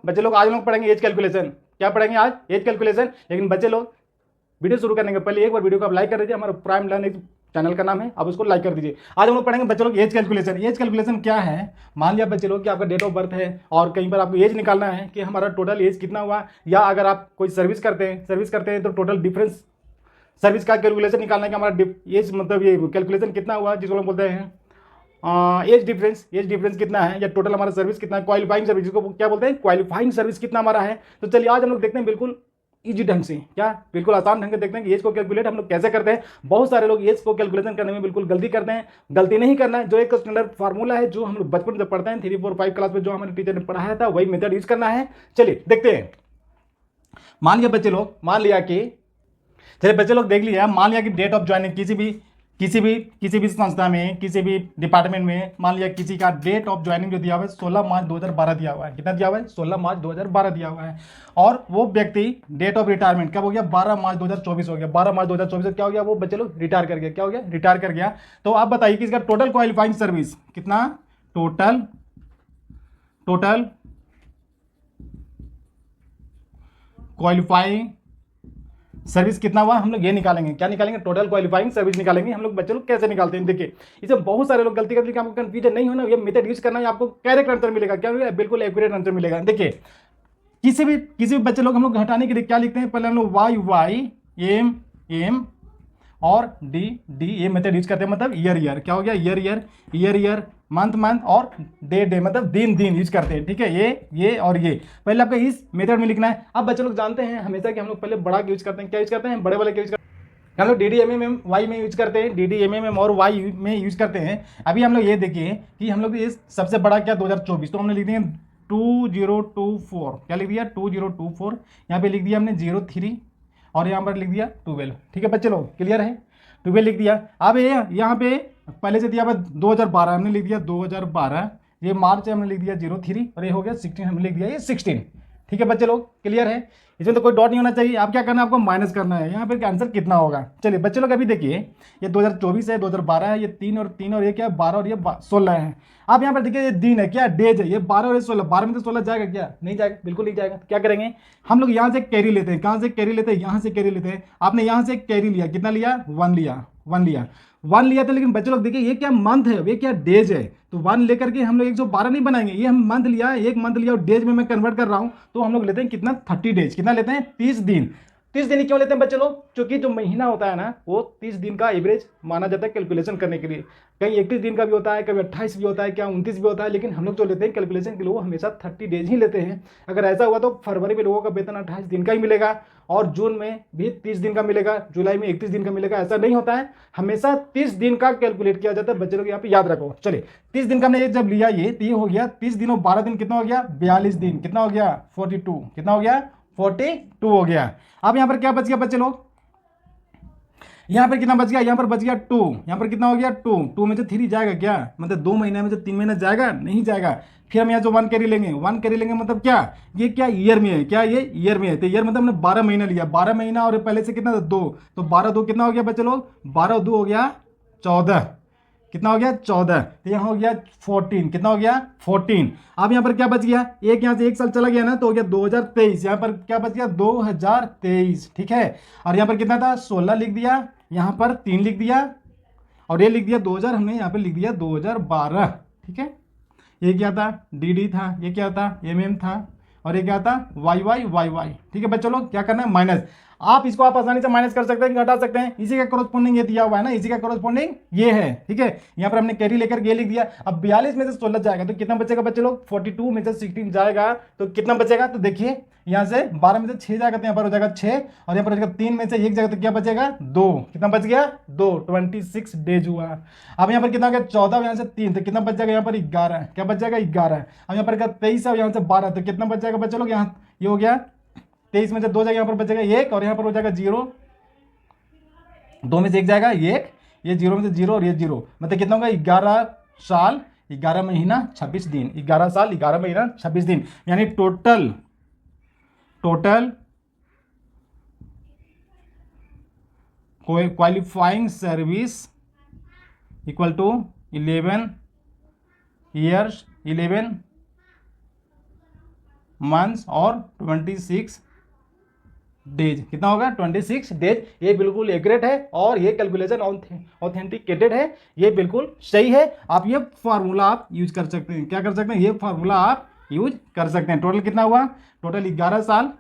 बच्चे लोग आज हम लोग पढ़ेंगे एज कैलकुलेशन। क्या पढ़ेंगे आज? As calculation. लेकिन बच्चे लोग वीडियो शुरू करने के पहले एक बार वीडियो को आप लाइक कर दीजिए। हमारा प्राइम लर्निंग चैनल का नाम है, आप उसको लाइक कर दीजिए। आज हम लोग पढ़ेंगे बच्चे लोग एज कैलकुलेशन। एज कैलकुलेशन क्या है? मान लिया बच्चे लोग कि आपका डेट ऑफ बर्थ है और कहीं पर आपको एज निकालना है कि हमारा टोटल एज कितना हुआ, या अगर आप कोई सर्विस करते हैं तो टोटल डिफरेंस सर्विस का कैलकुलेशन निकालना है कि हमारा एज मतलब ये कैलकुलेशन कितना हुआ, जिसको हम बोलते हैं एज डिफरेंस कितना है, या टोटल हमारा सर्विस कितना है, क्वालिफाइंग सर्विस जिसको क्या बोलते हैं, क्वालिफाइंग सर्विस कितना हमारा है। तो चलिए आज हम लोग देखते हैं बिल्कुल इजी ढंग से, क्या बिल्कुल आसान ढंग से देखते हैं कि एज को कैलकुलेट हम लोग कैसे करते हैं। बहुत सारे लोग एज को कैलकुलेशन करने में बिल्कुल गलती करते हैं। गलती नहीं करना है, जो एक स्टैंडर्ड फार्मूला है जो हम लोग बचपन से पढ़ते हैं 3, 4, 5 क्लास में जो हमारे टीचर ने पढ़ाया था, वही मेथड यूज करना है। चलिए देखते हैं। मान लिया बच्चे लोग देख लिया, मान लिया कि डेट ऑफ ज्वाइनिंग किसी भी संस्था में, किसी भी डिपार्टमेंट में, मान लिया किसी का डेट ऑफ ज्वाइनिंग जो दिया हुआ है 16 मार्च 2012 दिया हुआ है। कितना दिया हुआ है? 16 मार्च 2012 दिया हुआ है। और वो व्यक्ति डेट ऑफ रिटायरमेंट कब हो गया? 12 मार्च 2024 हो गया। 12 मार्च 2024 क्या हो गया? वो बच्चे लोग रिटायर कर गया। क्या हो गया? रिटायर कर गया। तो आप बताइए कि इसका टोटल क्वालिफाइंग सर्विस कितना? टोटल क्वालिफाइंग सर्विस कितना हुआ? हम लोग ये निकालेंगे। क्या निकालेंगे? टोटल क्वालिफाइंग सर्विस निकालेंगे। हम लोग बच्चे लोग कैसे निकालते हैं देखिए, इसे बहुत सारे लोग गलती करते हैं। आपको कंफ्यूजन नहीं होना, ये मेथड यूज करना है, आपको करेक्ट आंसर मिलेगा। क्या मिलेगा? बिल्कुल एक्यूरेट आंसर मिलेगा। देखिए किसी भी बच्चे लोग हम लोग घटाने के लिए क्या लिखते हैं? पहले हम लोग वाई एम और डी ये मेथड यूज करते हैं। मतलब ईयर क्या हो गया? ईयर मंथ और डे मतलब दिन यूज करते हैं। ठीक है, ये और ये पहले आपका इस मेथड में लिखना है। अब बच्चे लोग जानते हैं हमेशा कि हम लोग पहले बड़ा यूज करते हैं। क्या यूज करते हैं? बड़े वाले क्या यूज करते हैं? हम लोग DDMM वाई में यूज करते हैं, DDMM और वाई में यूज करते हैं। अभी हम लोग ये देखिए कि हम लोग इस सबसे बड़ा क्या 2024, तो हमने लिख दिया 2024। क्या लिख दिया? 2024। यहाँ पे लिख दिया हमने 03 और यहाँ पर लिख दिया 12। ठीक है बच्चे लोग, क्लियर है? 12 लिख दिया। अब ये यहाँ पे पहले से दिया हुआ 2012, हमने लिख दिया 2012। ये मार्च हमने लिख दिया 03 और ये हो गया 16, हमने लिख दिया ये 16। ठीक है बच्चे लोग, क्लियर है? इसमें तो कोई डॉट नहीं होना चाहिए। आप क्या करना है? आपको माइनस करना है। यहाँ पे आंसर कितना होगा? चलिए बच्चे लोग अभी देखिए, ये 2024 है, 2012 है, ये 3 और ये क्या है? 12 और ये 16 है। आप यहाँ पर देखिए ये दिन है, क्या डेज है, ये 12 और ये 16। 12 में तो 16 जाएगा क्या? नहीं जाएगा, बिल्कुल नहीं जाएगा। क्या करेंगे हम लोग? यहाँ से कैरी लेते हैं। कहाँ से कैरी लेते हैं? यहाँ से कैरी लेते हैं। आपने यहाँ से कैरी लिया, कितना लिया? 1 लिया था। लेकिन बच्चे लोग देखिए ये क्या मंथ है, ये क्या डेज है। तो 1 लेकर के हम लोग 112 नहीं बनाएंगे, ये हम मंथ लिया, एक मंथ लिया और डेज में मैं कन्वर्ट कर रहा हूं, तो हम लोग लेते हैं कितना? 30 डेज। कितना लेते हैं? 30 दिन। 30 दिन क्यों लेते हैं बच्चे लोग? क्योंकि जो महीना होता है ना, वो 30 दिन का एवरेज माना जाता है कैलकुलेशन करने के लिए। कहीं 31 दिन का भी होता है, कभी 28 भी होता है, क्या 29 भी होता है, लेकिन हम लोग जो लेते हैं कैलकुलेशन के लिए वो हमेशा 30 डेज ही लेते हैं। अगर ऐसा हुआ तो फरवरी में लोगों का वेतन 28 दिन का ही मिलेगा और जून में भी 30 दिन का मिलेगा, जुलाई में 31 दिन का मिलेगा। ऐसा नहीं होता है, हमेशा 30 दिन का कैलकुलेट किया जाता है। बच्चे लोग यहाँ पे याद रखो। चलिए 30 दिन का हमने जब लिया ये, तो ये हो गया 30 दिन और 12 दिन कितना हो गया? 42 दिन। कितना हो गया? 42। कितना हो गया? 42 हो गया। अब यहाँ पर क्या बच गया बच्चे लोग? यहाँ पर कितना बच गया? यहाँ पर बच गया 2। यहाँ पर कितना हो गया? 2 में से 3 जाएगा क्या? मतलब 2 महीने में से 3 महीने जाएगा? नहीं जाएगा। फिर हम यहाँ जो 1 कैरी लेंगे, 1 कैरी लेंगे मतलब क्या? ये क्या ईयर में है? क्या ये ईयर में है? तो ईयर मतलब हमने 12 महीना लिया, 12 महीना और पहले से कितना था? 2। तो 12 2 कितना हो गया बच्चे लोग? 12 2 हो गया 14। कितना हो गया? 14। तो यहाँ हो गया 14। कितना हो गया? 14। अब यहाँ पर क्या बच गया? एक यहाँ से 1 साल चला गया ना, तो हो गया 2023। यहाँ पर क्या बच गया? 2023। ठीक है, और यहाँ पर कितना था? 16 लिख दिया, यहाँ पर 3 लिख दिया और ये लिख दिया 2000, हमने यहाँ पर लिख दिया 2012। ठीक है, ये क्या था? DD था, ये क्या था? MM था, और ये क्या था? YY। ठीक है बच्चों लोग, क्या करना है? माइनस। आप आसानी से माइनस कर सकते हैं, घटा सकते हैं। इसी का कोरस्पोंडिंग ये दिया हुआ है ना, इसी का कोरस्पोंडिंग ये है। ठीक है, यहाँ पर हमने कैरी लेकर ये लिख दिया। अब 42 में से 16 जाएगा तो कितना बचेगा बच्चे लोग? 42 में से 16 जाएगा तो कितना बचेगा? तो देखिए यहाँ से 12 में से 6 जाएगा तो यहाँ पर हो जाएगा 6, और यहाँ पर हो जाएगा 3 में से 1 जाएगा तो क्या बचेगा? 2। कितना बच गया? 2। 26 डेज हुआ। अब यहाँ पर कितना हो गया? 14, यहाँ से 3 तो कितना बच जाएगा? यहाँ पर 11। क्या बच जाएगा? 11। अब यहाँ पर 23 और यहाँ से 12 तो कितना बच जाएगा बच्चे लोग? यहाँ ये हो गया 23 में से 2 जाएगा, यहाँ पर बचेगा 1 और यहाँ पर हो जाएगा 0। 2 में से 1 जाएगा 1, ये 0 में से 0 और ये 0, मतलब कितना होगा? 11 साल 11 महीना 26 दिन। 11 साल 11 महीना 26 दिन, यानी total qualifying service equal to 11 years 11 months और 26 डेज। कितना होगा? 26 डेज। ये बिल्कुल एक्यूरेट है और ये कैलकुलेशन ऑथेंटिकेटेड है, ये बिल्कुल सही है। आप ये फार्मूला आप यूज कर सकते हैं। क्या कर सकते हैं? ये फार्मूला आप यूज कर सकते हैं। टोटल कितना हुआ? टोटल 11 साल,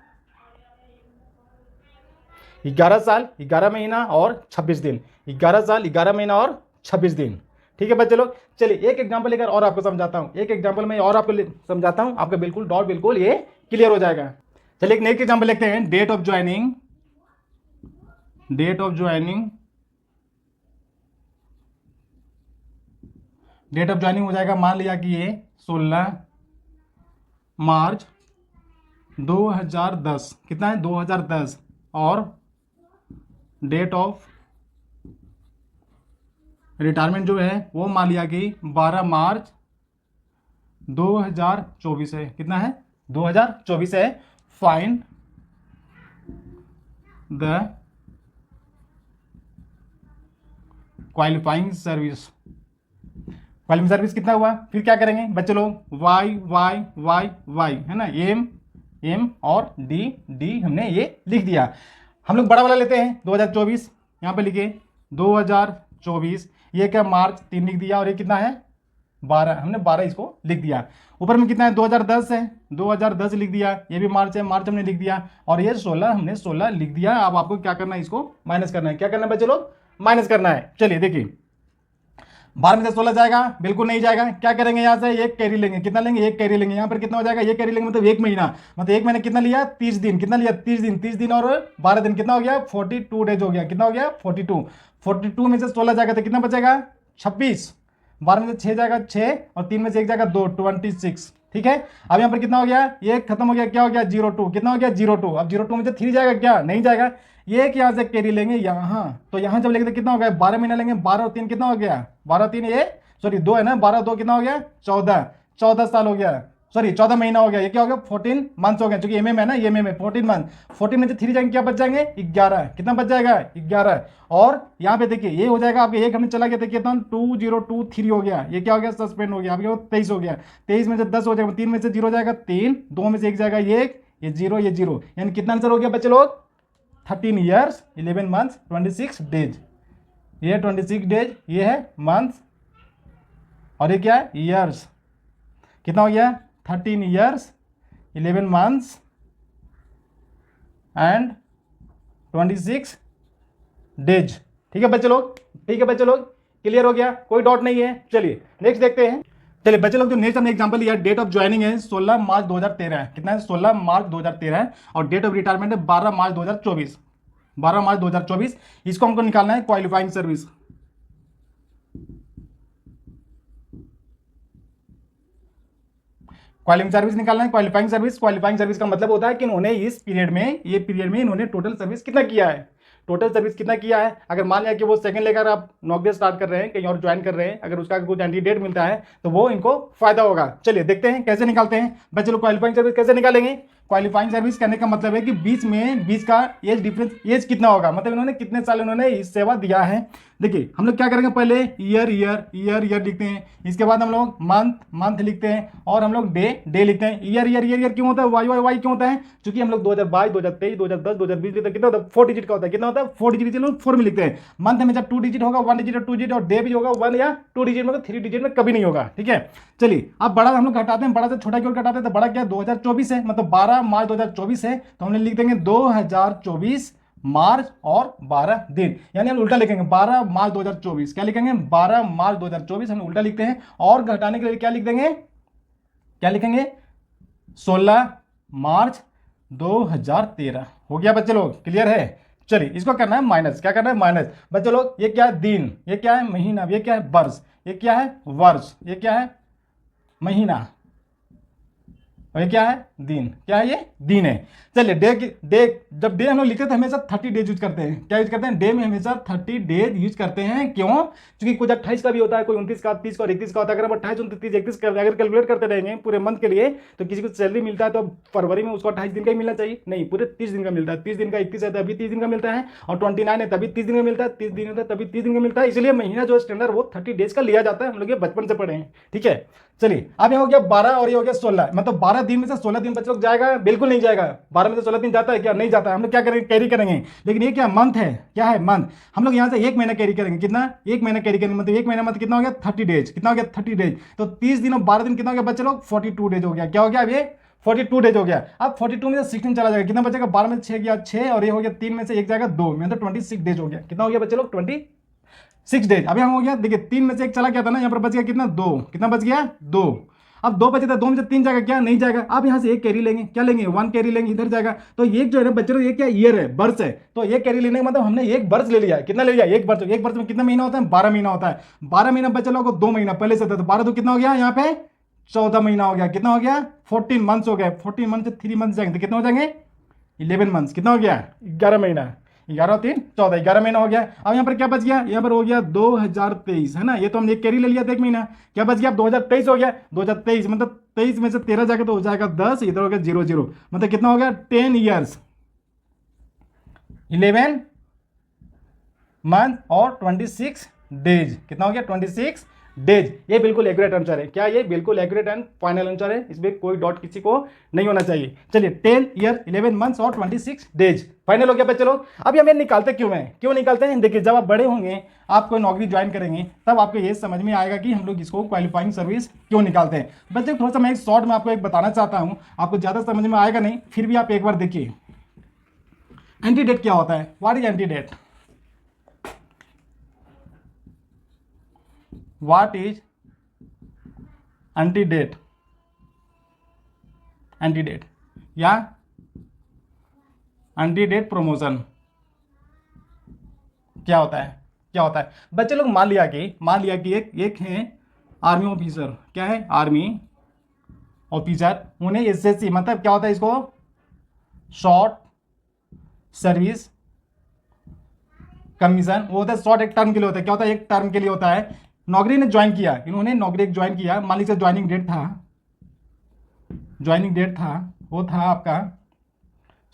11 साल, 11 महीना और 26 दिन। 11 साल, 11 महीना और 26 दिन। ठीक है बच्चे लोग, चलिए एक एग्जांपल लेकर और आपको समझाता हूं। एक एग्जांपल में और आपको समझाता हूं, आपका बिल्कुल डाउट बिल्कुल ये क्लियर हो जाएगा। चलिए एक नेक्स्ट एग्जांपल लेते हैं। Date of joining, date of joining, date of joining हो जाएगा, मान लिया कि ये 16 मार्च 2010। कितना है? 2010। और डेट ऑफ रिटायरमेंट जो है वो मान लिया कि 12 मार्च 2024 है। कितना है? 2024 है। Find the qualifying service. Qualifying service कितना हुआ? फिर क्या करेंगे बच्चे लोग? वाई वाई वाई वाई, है ना, एम एम और डी डी हमने ये लिख दिया। हम लोग बड़ा वाला लेते हैं 2024, यहाँ पे लिखे 2024। ये क्या? मार्च 3 लिख दिया और ये कितना है? 12, हमने 12 इसको लिख दिया। ऊपर में कितना है? 2010 है, 2010 लिख दिया। ये भी मार्च है, मार्च हमने लिख दिया। और ये 16 हमने 16 लिख दिया। अब आपको क्या करना है? इसको माइनस करना है। क्या करना है बच्चे लोग? माइनस करना है। चलिए देखिए, 12 में से 16 जाएगा? बिल्कुल नहीं जाएगा। क्या करेंगे? यहाँ से एक कैरी लेंगे। कितना लेंगे? एक कैरी लेंगे। यहाँ पर कितना हो जाएगा? एक कैरी लेंगे मतलब एक महीना, मतलब एक महीने कितना लिया? 30 दिन। कितना लिया? 30 दिन। 30 दिन और 12 दिन कितना हो गया? 42 डेज हो गया। कितना हो गया? 42। 42 में से 16 जाएगा तो कितना बचेगा? 26। 12 में से 6 जाएगा 6, और 3 में से 1 जाएगा 2, 26। ठीक है। अब यहाँ पर कितना हो गया? ये खत्म हो गया। क्या हो गया? 02। कितना हो गया? 02। अब 02 में से 3 जाएगा क्या? नहीं जाएगा। ये एक यहाँ से कैरी लेंगे यहाँ, तो यहाँ जब लेंगे तो कितना हो गया? 12 महीना लेंगे। 12 और 3 कितना हो गया? 12 3 ये सॉरी 2 है ना, 12 2 कितना हो गया? 14। 14 साल हो गया, सॉरी 14 महीना हो गया। ये क्या हो गया? 14 मंथ्स हो गया, क्योंकि एमएम है ना, ये एमएम है। 14 मंथ। 14 में से 3 जाएंगे, क्या बच जाएंगे? 11। कितना बच जाएगा? 11। और यहाँ पे देखिए ये हो जाएगा आपके, एक हमने चला गया था कितना? 2023 हो गया। ये क्या हो गया? सस्पेंड हो गया। आपके 23 हो गया। 23 में से 10 हो जाएगा, 3 में से 0 जाएगा 3, 2 में से 1 जाएगा 1, ये 0, ये 0। यानी कितना आंसर हो गया बच्चे लोग? 13 ईयर्स 11 मंथ्स 26 डेज। ये 26 डेज, ये है मंथ्स, और ये क्या है? ईयर्स। कितना हो गया? 13 ईयर्स 11 मंथ्स एंड 26 डेज। ठीक है बच्चे लोग? ठीक है बच्चे लोग, क्लियर हो गया? कोई डाउट नहीं है? चलिए नेक्स्ट देखते हैं। चलिए बच्चे लोग, जो नेक्स्ट हमने एग्जांपल लिया, डेट ऑफ ज्वाइनिंग है 16 मार्च 2013 है। कितना है? 16 मार्च 2013 है। और डेट ऑफ रिटायरमेंट है 12 मार्च 2024। 12 मार्च 2024। इसको हमको निकालना है क्वालिफाइंग सर्विस। क्वालिफाइंग सर्विस निकालना है। क्वालिफाइंग सर्विस, क्वालिफाइंग सर्विस का मतलब होता है कि इन्होंने इस पीरियड में, ये पीरियड में इन्होंने टोटल सर्विस कितना किया है। टोटल सर्विस कितना किया है। अगर मान लिया कि वो सेकंड लेकर आप नौकरी स्टार्ट कर रहे हैं, कहीं और ज्वाइन कर रहे हैं, अगर उसका कुछ कैंडिडेट मिलता है तो वो इनको फायदा होगा। चलिए देखते हैं कैसे निकालते हैं बच्चे लोग। क्वालिफाइंग सर्विस कैसे निकालेंगे? क्वालिफाइंग सर्विस करने का मतलब है कि बीच का एज डिफरेंस, एज कितना होगा, मतलब इन्होंने कितने साल इन्होंने इस सेवा दिया है। देखिए हम लोग क्या करेंगे, पहले ईयर ईयर ईयर ईयर लिखते हैं, इसके बाद हम लोग मंथ मंथ लिखते हैं, और हम लोग डे डे लिखते हैं। ईयर ईयर ईयर ईयर क्यों होता है? वाई वाई वाई क्यों होता है? क्योंकि हम लोग 2022 2023 2010 2020 लिखते हैं। कितना होता है? 4 डिजिट का होता है। कितना होता है? 4 डिजिट। लोग 4 में लिखते हैं। मंथ में जब 2 डिजिट होगा, 1 डिजिट और 2 डिजिट, और डे भी होगा 1 या 2 डिजिट में, 3 डिजिट में कभी नहीं होगा। ठीक है। चलिए अब बड़ा हम लोग घटाते हैं, बड़ा से छोटा की ओर घटाते हैं, तो बड़ा क्या? 2024 है, मतलब 12 मार्च 2024 है, तो हमने लिख देंगे 2024 मार्च और 12 दिन। यानी हम उल्टा लिखेंगे 12 मार्च 2024। क्या लिखेंगे? 12 मार्च 2024 हम उल्टा लिखते हैं। और घटाने के लिए क्या लिख देंगे? क्या लिखेंगे? 16 मार्च 2013। हो गया बच्चे लोग? क्लियर है? चलिए इसको करना है माइनस। क्या करना है? माइनस। बच्चे लोग ये क्या है? दिन। ये क्या है? महीना। ये क्या है? वर्ष। ये क्या है? वर्ष। ये क्या है? महीना। और ये क्या है? दिन। क्या है? ये दिन है। चलिए डे जब डे हम लोग लिखते हैं तो हमेशा 30 डेज यूज करते हैं। क्या यूज करते हैं? डे में हमेशा 30 डेज यूज करते हैं। क्यों? क्योंकि कुछ 28 का भी होता है, कोई 29 का, 30 का और 31 का होता है। अगर हम 28 29 30 31 कर अगर कैलकुलेट करते रहेंगे पूरे मंथ के लिए, तो किसी को सैलरी मिलता है तो फरवरी में उसको 28 दिन का ही मिलना चाहिए, नहीं पूरे 30 दिन का मिलता है। 30 दिन का 31 है तभी 30 दिन का मिलता है, और 29 है तभी 30 दिन का मिलता है, 30 दिन होता है तभी 30 दिन का मिलता है। इसलिए महीना जो स्टैंडर्ड वो 30 डेज का लिया जाता है। हम लोग ये बचपन से पढ़े हैं। ठीक है। चलिए अब ये हो गया 12 और ये हो गया 16, मतलब 12 12 दिन में से 16 दिन बच्चे लोग जाएगा? बिल्कुल नहीं जाएगा। 12 में से 16 दिन जाता है क्या? नहीं जाता है। हम लोग क्या करेंगे? कैरी करेंगे। लेकिन ये क्या मंथ है? क्या है? मंथ। हम लोग यहाँ से 1 महीना कैरी करेंगे। कितना? 1 महीना कैरी करेंगे। मतलब 1 महीना मतलब कितना हो गया? 30 डेज। कितना हो गया? 30 डेज। तो 30 दिन और 12 दिन कितना हो गया बच्चे लोग? 42 डेज हो गया। क्या हो गया? अब ये 42 डेज हो गया। अब 42 में से 16 चला जाएगा, कितना बचेगा? 12 में से 6 गया 6, और ये हो गया 3 में से 1 जाएगा 2, मतलब 26 डेज हो गया। कितना हो गया बच्चे लोग? 26 डेज। अब यहाँ हो गया, देखिए 3 में से 1 चला गया था ना, यहाँ पर बच गया कितना? 2। कितना बच गया? 2। अब 2 बचे थे, 2 में से 3 जाएगा क्या? नहीं जाएगा। अब यहाँ से 1 कैरी लेंगे, क्या लेंगे? 1 कैरी लेंगे, इधर जाएगा। तो एक जो है ना बच्चे लोग, ये क्या ईयर है? बर्स है। तो 1 कैरी लेने का मतलब हमने 1 बर्स ले लिया है। कितना ले लिया? 1 बर्स। 1 बर्स में कितना महीना होता है? 12 महीना होता है। 12 महीना बच्चे लोग को 2 महीना पहले से था, तो 12 तो कितना हो गया यहाँ पे? 14 महीना हो गया। कितना हो गया? 14 मंथ्स हो गए। 14 मंथ से 3 मंथ जाएंगे तो कितना हो जाएंगे? 11 मंथ्स। कितना हो गया? 11 महीना। 11 3 14, 11 महीना हो गया। अब यहाँ पर क्या बच गया? यहाँ पर हो गया 2023, है ना। ये तो हमने एक कैरी ले लिया था 1 महीना। क्या बच गया? अब 2023 हो गया। 2023 मतलब 23 में से 13 जाएगा तो हो जाएगा 10, इधर हो गया 0 0, मतलब कितना हो गया? 10 ईयर्स, 11 मंथ और 26 डेज। कितना हो गया? 26 डेज। ये बिल्कुल एक्यूरेट आंसर है। क्या ये? बिल्कुल एक्यूरेट एंड फाइनल आंसर है। इसमें कोई डॉट किसी को नहीं होना चाहिए। चलिए 10 ईयर, 11 मंथ्स और 26 डेज फाइनल हो गया बच्चे लोग। अभी हमें निकालते क्यों निकालते हैं? देखिए जब आप बड़े होंगे, आप कोई नौकरी ज्वाइन करेंगे, तब आपको ये समझ में आएगा कि हम लोग इसको क्वालिफाइंग सर्विस क्यों निकालते हैं। बच्चे थोड़ा सा मैं एक शॉर्ट में आपको एक बताना चाहता हूँ, आपको ज़्यादा समझ में आएगा नहीं, फिर भी आप एक बार देखिए। एंटीडेट क्या होता है? What is antedate? What is antedate? Antedate या एंटीडेट प्रमोशन क्या होता है? क्या होता है बच्चे लोग? मान लिया कि एक है आर्मी ऑफिसर। क्या है? Army officer. उन्हें एसएससी, मतलब क्या होता है इसको? Short service commission. वो होता है शॉर्ट, एक टर्म के लिए होता है। क्या होता है? एक टर्म के लिए होता है। नौकरी ने ज्वाइन किया, इन्होंने नौकरी एक ज्वाइन किया। मान लीजिए ज्वाइनिंग डेट था वो था आपका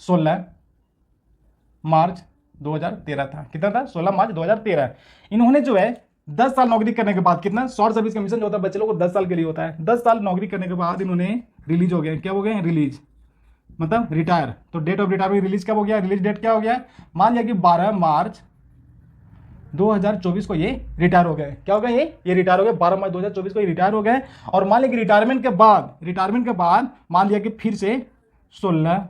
16 मार्च 2013 था। कितना था? 16 मार्च 2013। इन्होंने जो है 10 साल नौकरी करने के बाद, कितना? शॉर्ट सर्विस कमीशन जो होता है बच्चे लोगों को 10 साल के लिए होता है। 10 साल नौकरी करने के बाद इन्होंने रिलीज हो गए। क्या हो गए? रिलीज, मतलब रिटायर। तो डेट ऑफ रिटायरमेंट रिलीज कब हो गया? रिलीज डेट क्या हो गया? मान लिया कि 12 मार्च 2024 को ये रिटायर हो गए। क्या हो गए? ये रिटायर हो गए। 12 मार्च 2024 को ये रिटायर हो गए। और मान लिया कि रिटायरमेंट के बाद मान लिया कि फिर से 16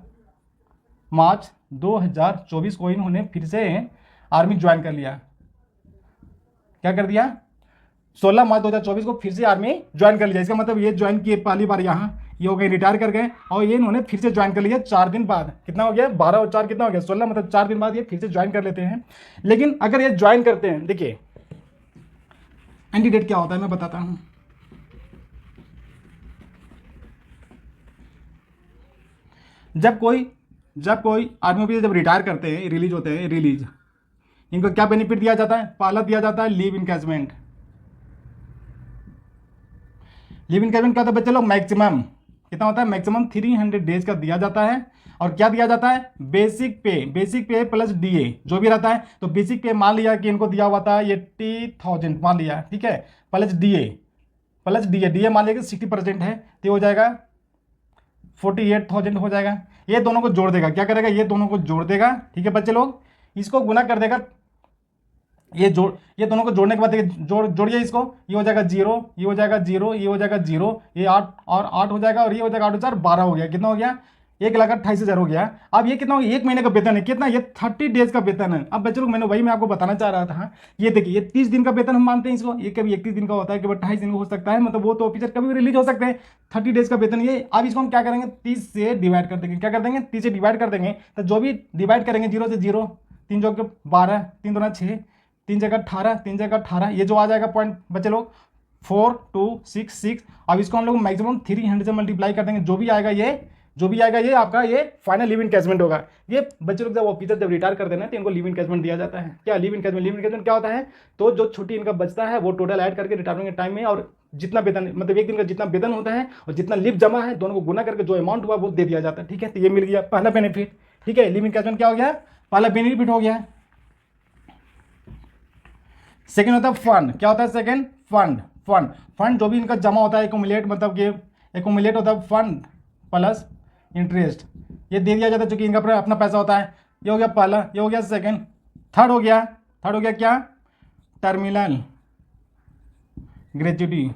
मार्च 2024 को इन्होंने फिर से आर्मी ज्वाइन कर लिया। क्या कर दिया? 16 मार्च 2024 को फिर से आर्मी ज्वाइन कर लिया। इसका मतलब ये ज्वाइन किए पहली बार यहाँ, ये हो गए रिटायर कर गए, और ये इन्होंने फिर से ज्वाइन कर लिया 4 दिन बाद। कितना हो गया? 12 और 4 कितना हो गया? 16, मतलब 4 दिन बाद ये फिर से ज्वाइन कर लेते हैं। लेकिन अगर ये ज्वाइन करते हैं, देखिए एंटीडेट क्या होता है मैं बताता हूं। जब कोई आर्मी ऑफिसर जब रिटायर करते हैं, रिलीज होते हैं, रिलीज, इनको क्या बेनिफिट दिया जाता है? पहला दिया जाता है लीव इनकैशमेंट। लीव इनकैशमेंट क्या होता है बच्चे लोग? मैक्सिमम कितना होता है? मैक्सिमम 300 डेज का दिया जाता है। और क्या दिया जाता है? बेसिक पे प्लस डीए जो भी रहता है। तो बेसिक पे मान लिया कि इनको दिया हुआ था 80,000 मान लिया, ठीक है, प्लस डीए मान लिया कि 60% है, तो हो जाएगा 48,000 हो जाएगा। ये दोनों को जोड़ देगा। क्या करेगा? ये दोनों को जोड़ देगा, ठीक है बच्चे लोग, इसको गुना कर देगा। ये दोनों को जोड़ने के बाद जोड़िए इसको, ये हो जाएगा 0, ये हो जाएगा 0, ये हो जाएगा 0, ये 8 और 8 हो जाएगा, और ये हो जाएगा 8 और 4 12 हो गया। कितना हो गया? 1,28,000 हो गया। अब ये कितना हो गया? 1 महीने का वेतन है। कितना? ये 30 डेज का वेतन है। अब बच्चे लोग मैं आपको बताना चाह रहा था, ये देखिए ये 30 दिन का वेतन हम मानते हैं इसको। ये कभी 31 दिन का होता है, कभी 28 दिन का हो सकता है, मतलब वो तो ऑफिसर कभी भी रिलीज हो सकते हैं। 30 डेज का वेतन ये। अब इसको हम क्या करेंगे? 30 से डिवाइड कर देंगे। क्या कर देंगे? 30 से डिवाइड कर देंगे। तो जो भी डिवाइड करेंगे 0 से 0, 3 जो 12, 3 दूना 6, 3 जगह 18, 3 जगह 18, ये जो आ जाएगा पॉइंट बच्चे लोग 4266। अब इसको हम लोग मैक्सिमम 300 से मल्टीप्लाई कर देंगे। जो भी आएगा ये आपका ये फाइनल लीव इनकैशमेंट होगा। ये बच्चे लोग जब ऑफिसर जब रिटायर कर देना है तो इनको लीव इनकैशमेंट दिया जाता है। क्या लीव इनकैशमेंट क्या होता है? तो जो छुट्टी इनका बचता है वो टोटल ऐड करके रिटायरमेंट के टाइम में, और जितना वेतन, मतलब एक दिन का जितना वेतन होता है और जितना लीव जमा है, दोनों को गुना करके जो अमाउंट हुआ वो दे दिया जाता है। ठीक है, तो ये मिल गया पहला बेनिफिट। ठीक है, लीव इनकैशमेंट क्या हो गया? पहला बेनिफिट हो गया। सेकेंड होता है फंड। क्या होता है सेकेंड? फंड जो भी इनका जमा होता है, एकोमुलेट, मतलब कि एकोमुलेट होता है फंड। प्लस इंटरेस्ट, ये दे दिया जाता है चूंकि इनका अपना पैसा होता है। ये हो गया पहला, ये हो गया सेकंड। थर्ड हो गया क्या, टर्मिनल ग्रेच्युटी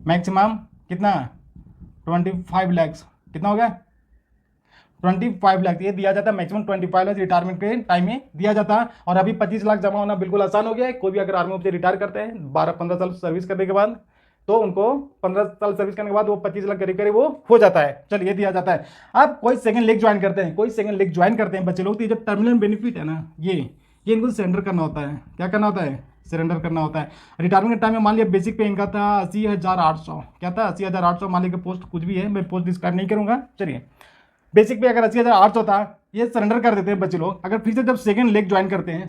मैक्सिमम कितना 25 लाख, कितना हो गया 25 लाख, ये दिया जाता है मैक्सिमम 25 लाख रिटायरमेंट के टाइम में दिया जाता है। और अभी 25 लाख जमा होना बिल्कुल आसान हो गया है। कोई भी अगर आर्मी से रिटायर करते हैं 12-15 साल सर्विस करने के बाद, तो उनको 15 साल सर्विस करने के बाद वो 25 लाख करीब करीब वो हो जाता है। चलिए, ये दिया जाता है। अब कोई सेकंड लेग ज्वाइन करते हैं, बच्चे लोग, तो ये जो टर्मिनल बेनिफिट है ना, ये इनको सरेंडर करना होता है। क्या करना होता है, सरेंडर करना होता है। रिटायरमेंट के टाइम में मान लिया बेसिक पे इनका था 80,800, क्या था 80,800, मान लिया पोस्ट कुछ भी है, मैं पोस्ट डिस्क्राइब नहीं करूंगा। चलिए, बेसिक पे अगर 80,800 था, ये सरेंडर कर देते हैं बच्चे लोग। अगर फिर से जब सेकंड लेग ज्वाइन करते हैं,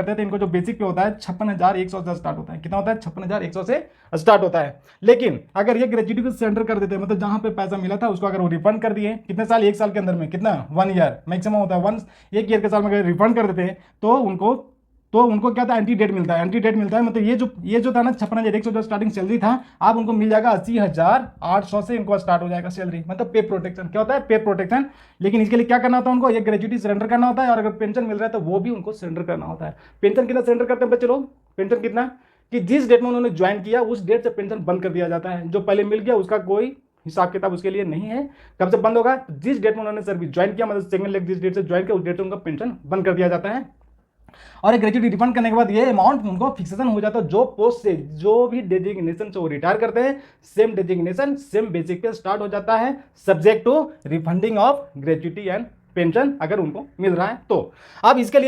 तो इनको जो बेसिक पे होता है 56,100 से स्टार्ट होता है। कितना होता है, 56,100 से स्टार्ट होता है। लेकिन अगर ये ग्रेजुएटी को सरेंडर कर देते हैं, मतलब जहां पे पैसा मिला था उसको अगर वो रिफंड कर दिए, कितने साल, 1 साल के अंदर में, कितना 1 ईयर मैक्सिमम होता है, 1 ईयर के साल में अगर रिफंड कर देते हैं तो उनको क्या था, एंटी डेट मिलता है। मतलब ये जो था ना 56,100 जो स्टार्टिंग सैलरी था, अब उनको मिल जाएगा 80,800 से इनको स्टार्ट हो जाएगा सैलरी। मतलब पे प्रोटेक्शन, क्या होता है, पे प्रोटेक्शन। लेकिन इसके लिए क्या करना होता है उनको, ये ग्रेजुएटी सरेंडर करना होता है। और अगर पेंशन मिल रहा है तो वो भी उनको सरेंडर करना होता है। पेंशन कितना सरेंडर करते हैं बच्चे लोग, पेंशन कितना, कि जिस डेट में उन्होंने ज्वाइन किया उस डेट से पेंशन बंद कर दिया जाता है। जो पहले मिल गया उसका कोई हिसाब किताब उसके लिए नहीं है। कब से बंद होगा, जिस डेट में उन्होंने सर्विस ज्वाइन किया, मतलब सेकंड लेग जिस डेट से ज्वाइन किया उस डेट से उनका पेंशन बंद कर दिया जाता है। और एक ग्रेजुएटी रिफंड करने के बाद ये अमाउंट उनको फिक्सेशन हो जाता है। जो पोस्ट से जो भी डेजिग्नेशन से वो रिटायर करते हैं, same designation same basic pay start हो जाता है, subject to refunding of gratuity and pension अगर उनको मिल रहा है तो। अब इसके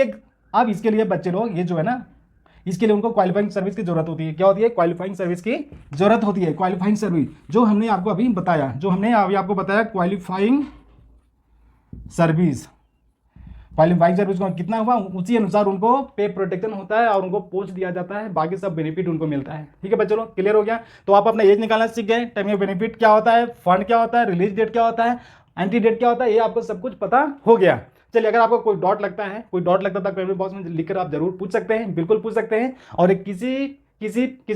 लिए बच्चे लोग, ये जो है ना, इसके लिए उनको क्वालिफाइंग सर्विस की जरूरत होती है। क्या होती है, क्वालिफाइंग सर्विस की जरूरत होती है। क्वालिफाइंग सर्विस जो हमने आपको अभी बताया, क्वालिफाइंग सर्विस को कितना हुआ, उसी अनुसार उनको पे प्रोटेक्शन होता है और उनको पोस्ट दिया जाता है, बाकी सब बेनिफिट उनको मिलता है। ठीक है बच्चों लोग, क्लियर हो गया। तो आप अपना एज निकालना सीख गए, टाइम ऑफ बेनिफिट क्या होता है, फंड क्या होता है, रिलीज डेट क्या होता है, एंटी डेट क्या होता है, ये आपको सब कुछ पता हो गया। चलिए, अगर आपको कोई डॉट लगता था कमेंट बॉक्स में लिखकर आप जरूर पूछ सकते हैं, बिल्कुल पूछ सकते हैं। और किसी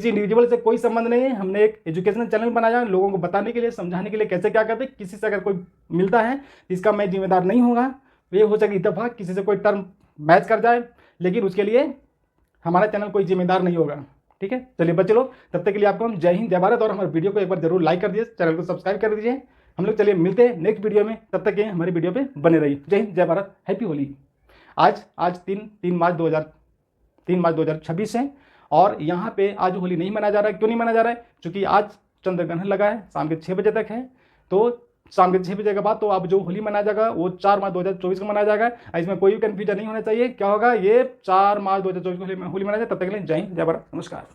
इंडिविजुअल से कोई संबंध नहीं है। हमने एक एजुकेशनल चैनल बनाया लोगों को बताने के लिए, समझाने के लिए कैसे क्या करते हैं। किसी से अगर कोई मिलता है इसका मैं जिम्मेदार नहीं होगा। ये हो सके इत्तेफाक किसी से कोई टर्म मैच कर जाए, लेकिन उसके लिए हमारा चैनल कोई जिम्मेदार नहीं होगा। ठीक है, चलिए बच्चे लोग, तब तक के लिए आपको हम जय हिंद जय भारत, और हमारे वीडियो को एक बार जरूर लाइक कर दीजिए, चैनल को सब्सक्राइब कर दीजिए। हम लोग चलिए मिलते हैं नेक्स्ट वीडियो में, तब तक के हमारे वीडियो पे बने रहिए। जय हिंद जय भारत, हैप्पी होली। आज 3 मार्च 2026 है, और यहाँ पे आज होली नहीं मनाया जा रहा है। क्यों नहीं मनाया जा रहा है, क्योंकि आज चंद्रग्रहण लगा है, शाम के 6 बजे तक है। तो शाम के 6 बजे के बाद तो अब जो होली मनाया जाएगा वो 4 मार्च 2024 को मनाया जाएगा। इसमें कोई भी कन्फ्यूजन नहीं होना चाहिए। क्या होगा, ये 4 मार्च 2024 को होली मनाया जाए। तब तक के लिए जय हिंद जय भारत, नमस्कार।